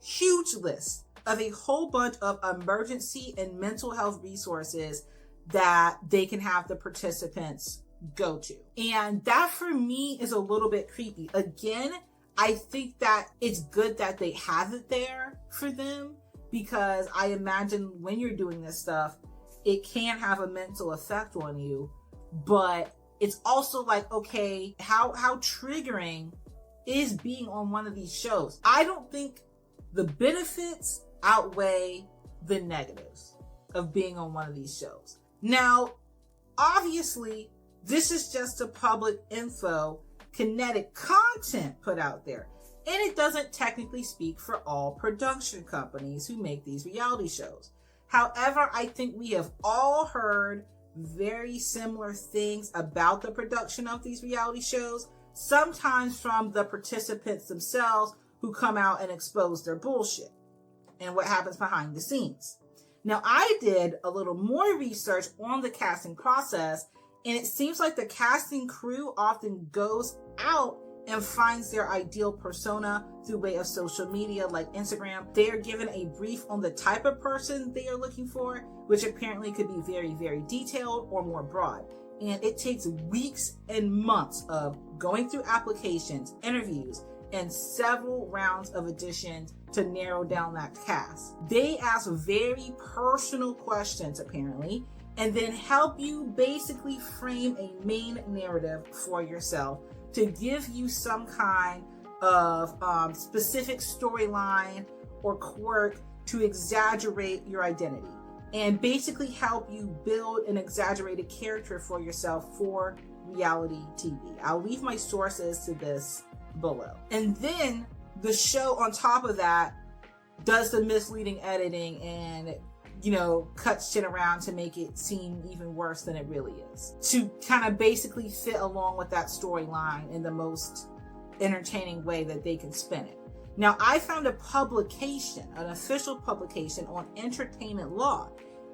huge list of a whole bunch of emergency and mental health resources that they can have the participants go to. And that for me is a little bit creepy. Again, I think that it's good that they have it there for them because I imagine when you're doing this stuff, it can have a mental effect on you. But it's also like, okay, how triggering is being on one of these shows? I don't think the benefits outweigh the negatives of being on one of these shows. Now, obviously, this is just a public info, kinetic content put out there. And it doesn't technically speak for all production companies who make these reality shows. However, I think we have all heard very similar things about the production of these reality shows, sometimes from the participants themselves who come out and expose their bullshit and what happens behind the scenes. Now, I did a little more research on the casting process, and it seems like the casting crew often goes out and finds their ideal persona through way of social media like Instagram. They are given a brief on the type of person they are looking for, which apparently could be very, very detailed or more broad. And it takes weeks and months of going through applications, interviews, and several rounds of auditions to narrow down that cast. They ask very personal questions, apparently, and then help you basically frame a main narrative for yourself to give you some kind of specific storyline or quirk to exaggerate your identity and basically help you build an exaggerated character for yourself for reality TV. I'll leave my sources to this below. And then the show on top of that does the misleading editing and, you know, cuts shit around to make it seem even worse than it really is, to kind of basically fit along with that storyline in the most entertaining way that they can spin it. Now, I found a publication, an official publication on entertainment law,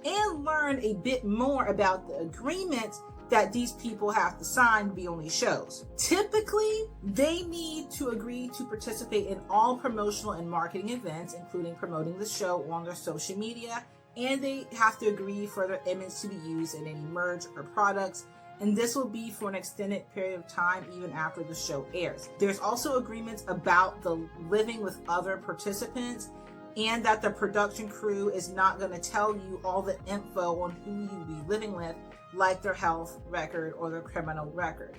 and learned a bit more about the agreements that these people have to sign to be on these shows. Typically, they need to agree to participate in all promotional and marketing events, including promoting the show on their social media, and they have to agree for their image to be used in any merch or products, and this will be for an extended period of time even after the show airs. There's also agreements about the living with other participants, and that the production crew is not going to tell you all the info on who you'll be living with, like their health record or their criminal record.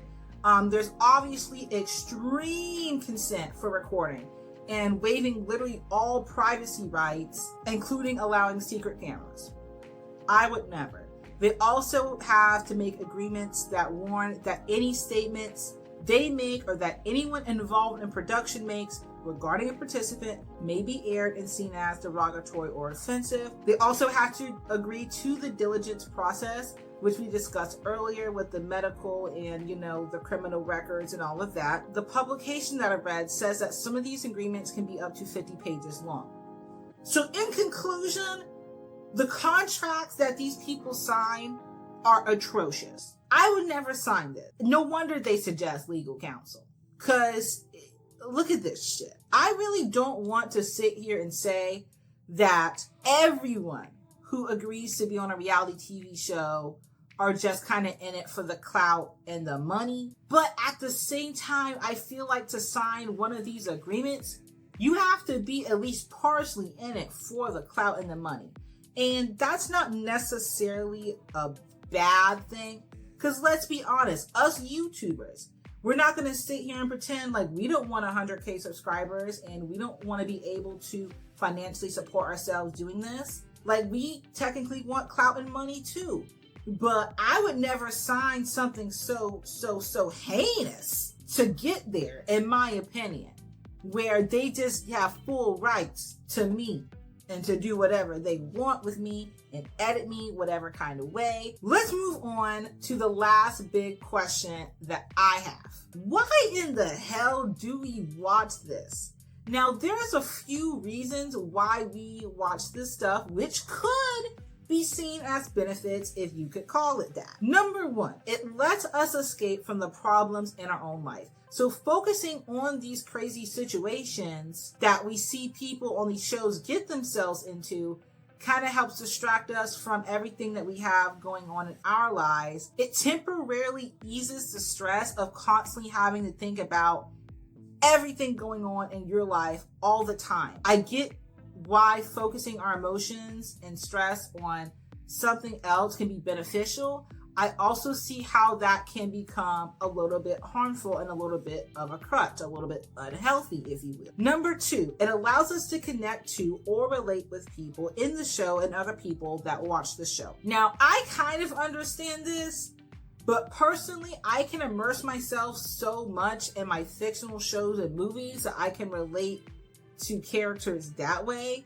There's obviously extreme consent for recording and waiving literally all privacy rights, including allowing secret cameras. I would never. They also have to make agreements that warn that any statements they make or that anyone involved in production makes regarding a participant may be aired and seen as derogatory or offensive. They also have to agree to the diligence process, which we discussed earlier with the medical and, you know, the criminal records and all of that. The publication that I read says that some of these agreements can be up to 50 pages long. So in conclusion, the contracts that these people sign are atrocious. I would never sign this. No wonder they suggest legal counsel. Because look at this shit. I really don't want to sit here and say that everyone who agrees to be on a reality TV show are just kind of in it for the clout and the money. But at the same time, I feel like to sign one of these agreements, you have to be at least partially in it for the clout and the money. And that's not necessarily a bad thing. Because let's be honest, us YouTubers, we're not going to sit here and pretend like we don't want 100K subscribers and we don't want to be able to financially support ourselves doing this. Like, we technically want clout and money too. But I would never sign something so heinous to get there, in my opinion, where they just have full rights to me and to do whatever they want with me and edit me whatever kind of way. Let's move on to the last big question that I have. Why in the hell do we watch this? Now, there's a few reasons why we watch this stuff, which could be seen as benefits, if you could call it that. Number one, it lets us escape from the problems in our own life. So focusing on these crazy situations that we see people on these shows get themselves into kind of helps distract us from everything that we have going on in our lives. It temporarily eases the stress of constantly having to think about everything going on in your life all the time. I get why focusing our emotions and stress on something else can be beneficial. I also see how that can become a little bit harmful and a little bit of a crutch, a little bit unhealthy, if you will. Number two, it allows us to connect to or relate with people in the show and other people that watch the show. Now, I kind of understand this, but personally, I can immerse myself so much in my fictional shows and movies that I can relate to characters that way.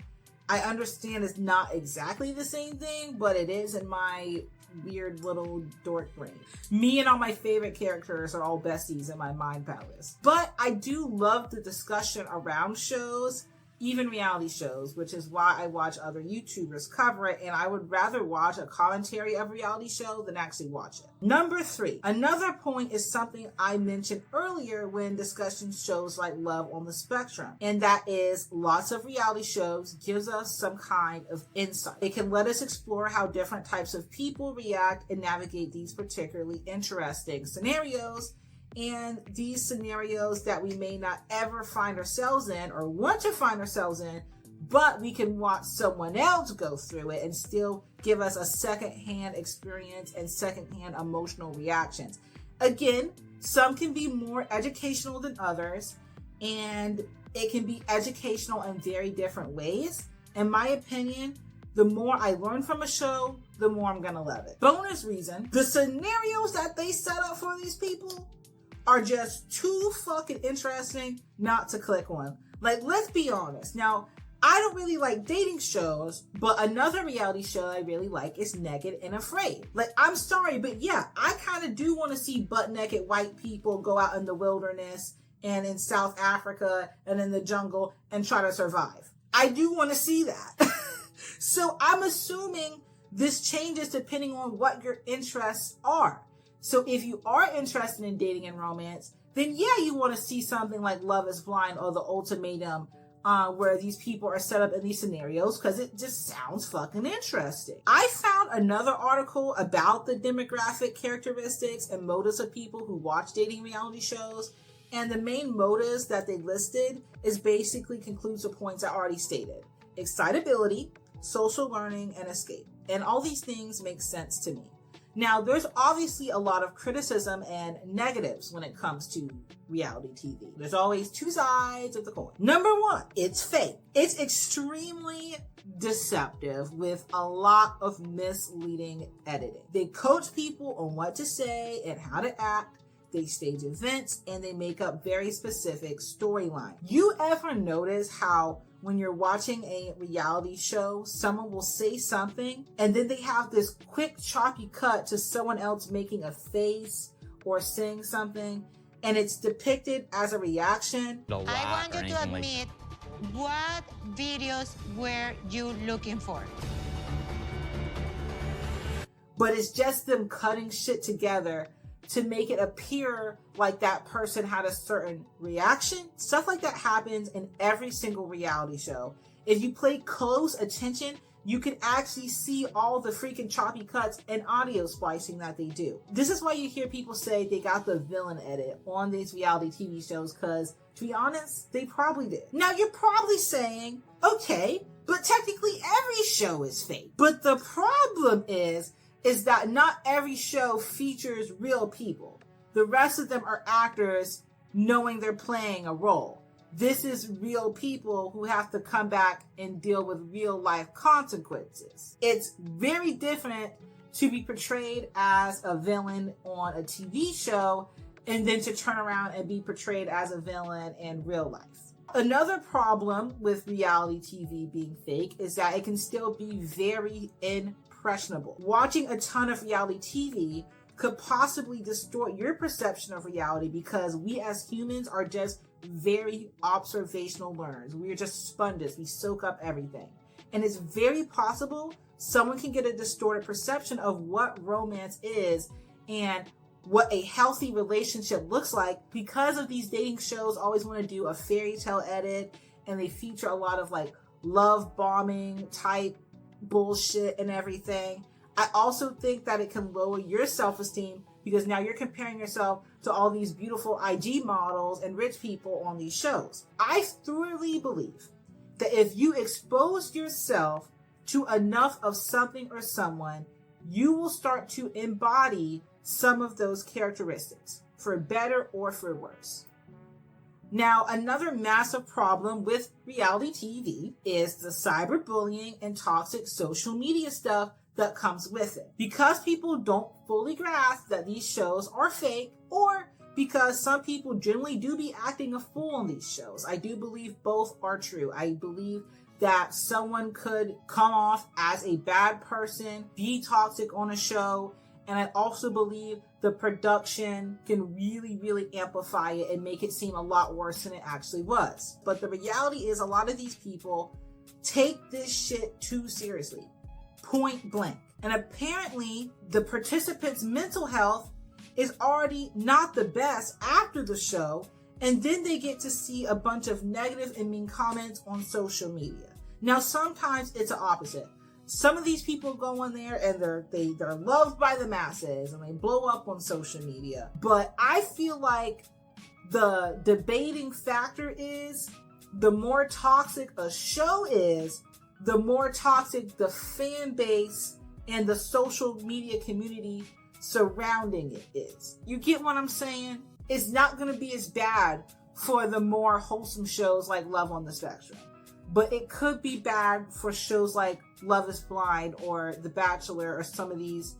I understand it's not exactly the same thing, but it is in my weird little dork brain. Me and all my favorite characters are all besties in my mind palace. But I do love the discussion around shows even reality shows, which is why I watch other YouTubers cover it, and I would rather watch a commentary of a reality show than actually watch it. Number 3, another point is something I mentioned earlier when discussing shows like Love on the Spectrum, and that is lots of reality shows gives us some kind of insight. It can let us explore how different types of people react and navigate these particularly interesting scenarios, and these scenarios that we may not ever find ourselves in or want to find ourselves in, but we can watch someone else go through it and still give us a secondhand experience and secondhand emotional reactions. Again, some can be more educational than others, and it can be educational in very different ways. In my opinion, the more I learn from a show, the more I'm gonna love it. Bonus reason, the scenarios that they set up for these people are just too fucking interesting not to click on. Like, let's be honest. Now, I don't really like dating shows, but another reality show I really like is Naked and Afraid. Like, I'm sorry, but yeah, I kind of do want to see butt-naked white people go out in the wilderness and in South Africa and in the jungle and try to survive. I do want to see that. So I'm assuming this changes depending on what your interests are. So if you are interested in dating and romance, then yeah, you want to see something like Love is Blind or The Ultimatum, where these people are set up in these scenarios, because it just sounds fucking interesting. I found another article about the demographic characteristics and motives of people who watch dating reality shows, and the main motives that they listed is basically concludes the points I already stated: excitability, social learning, and escape. And all these things make sense to me. Now, there's obviously a lot of criticism and negatives when it comes to reality TV. There's always two sides of the coin. Number 1, it's fake. It's extremely deceptive with a lot of misleading editing. They coach people on what to say and how to act. They stage events and they make up very specific storylines. You ever notice how when you're watching a reality show, someone will say something and then they have this quick choppy cut to someone else making a face or saying something, and it's depicted as a reaction? I want you to admit, what videos were you looking for? But it's just them cutting shit together to make it appear like that person had a certain reaction. Stuff like that happens in every single reality show. If you pay close attention, you can actually see all the freaking choppy cuts and audio splicing that they do. This is why you hear people say they got the villain edit on these reality TV shows, because to be honest, they probably did. Now you're probably saying, okay, but technically every show is fake. But the problem is that not every show features real people. The rest of them are actors knowing they're playing a role. This is real people who have to come back and deal with real life consequences. It's very different to be portrayed as a villain on a TV show and then to turn around and be portrayed as a villain in real life. Another problem with reality TV being fake is that it can still be very impressionable. Watching a ton of reality TV could possibly distort your perception of reality, because we as humans are just very observational learners. We are just sponges. We soak up everything. And it's very possible someone can get a distorted perception of what romance is and what a healthy relationship looks like, because of these dating shows always want to do a fairy tale edit, and they feature a lot of like love bombing type bullshit and everything. I also think that it can lower your self-esteem, because now you're comparing yourself to all these beautiful IG models and rich people on these shows. I thoroughly believe that if you expose yourself to enough of something or someone, you will start to embody some of those characteristics, for better or for worse. Now, another massive problem with reality TV is the cyberbullying and toxic social media stuff that comes with it. Because people don't fully grasp that these shows are fake, or because some people generally do be acting a fool on these shows. I do believe both are true. I believe that someone could come off as a bad person, be toxic on a show, And I also believe the production can really amplify it and make it seem a lot worse than it actually was. But the reality is a lot of these people take this shit too seriously, point blank. And apparently the participants' mental health is already not the best after the show, and then they get to see a bunch of negative and mean comments on social media. Now, sometimes it's the opposite. Some of these people go in there and they're loved by the masses and they blow up on social media. But I feel like the debating factor is the more toxic a show is, the more toxic the fan base and the social media community surrounding it is. You get what I'm saying? It's not going to be as bad for the more wholesome shows like Love on the Spectrum, but it could be bad for shows like Love is Blind or The Bachelor or some of these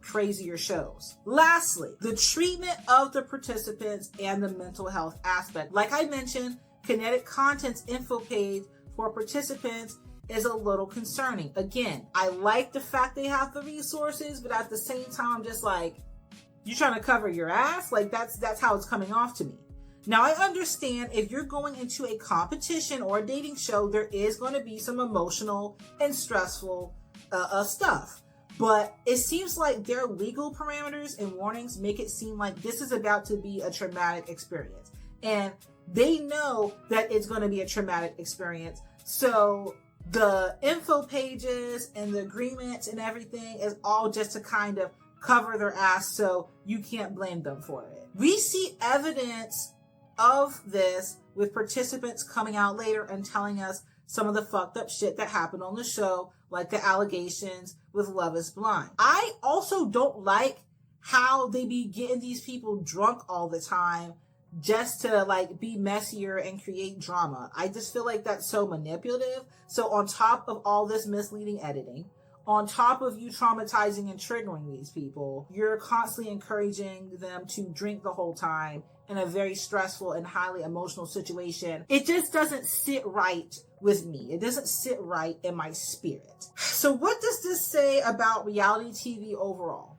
crazier shows. Lastly, the treatment of the participants and the mental health aspect. Like I mentioned, Kinetic Content's info page for participants is a little concerning. Again, I like the fact they have the resources, but at the same time, I'm just like, you trying to cover your ass? Like that's how it's coming off to me. Now, I understand if you're going into a competition or a dating show, there is going to be some emotional and stressful stuff. But it seems like their legal parameters and warnings make it seem like this is about to be a traumatic experience. And they know that it's going to be a traumatic experience. So the info pages and the agreements and everything is all just to kind of cover their ass, so you can't blame them for it. We see evidence of this with participants coming out later and telling us some of the fucked up shit that happened on the show, like the allegations with Love is Blind. I also don't like how they be getting these people drunk all the time just to like be messier and create drama. I just feel like that's so manipulative. So on top of all this misleading editing, on top of you traumatizing and triggering these people, you're constantly encouraging them to drink the whole time in a very stressful and highly emotional situation. It just doesn't sit right with me. It doesn't sit right in my spirit. So what does this say about reality TV overall?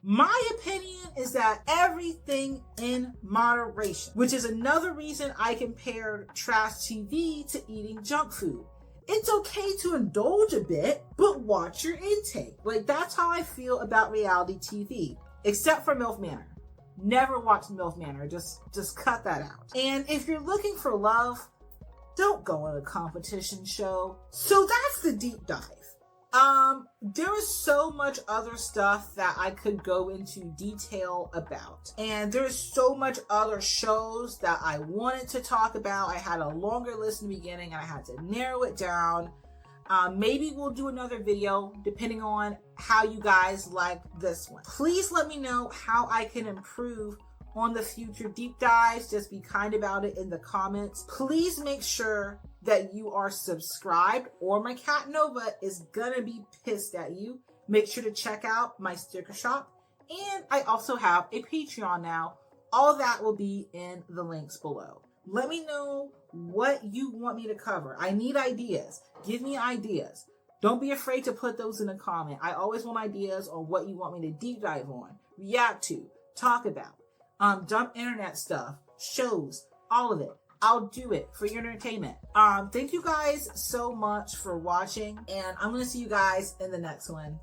My opinion is that everything in moderation, which is another reason I compared trash TV to eating junk food. It's okay to indulge a bit, but watch your intake. Like, that's how I feel about reality TV, except for MILF Manor. Never watched MILF Manor. Just cut that out. And if you're looking for love, don't go on a competition show. So that's the deep dive. There is so much other stuff that I could go into detail about. And there's so much other shows that I wanted to talk about. I had a longer list in the beginning and I had to narrow it down. Maybe we'll do another video depending on how you guys like this one. Please let me know how I can improve on the future deep dives. Just be kind about it in the comments. Please make sure that you are subscribed or my cat Nova is gonna be pissed at you. Make sure to check out my sticker shop. And I also have a Patreon now. All that will be in the links below. Let me know what you want me to cover. I need ideas. Give me ideas. Don't be afraid to put those in a comment. I always want ideas on what you want me to deep dive on, react to, talk about, dump internet stuff, shows, all of it. I'll do it for your entertainment. Thank you guys so much for watching, and I'm going to see you guys in the next one.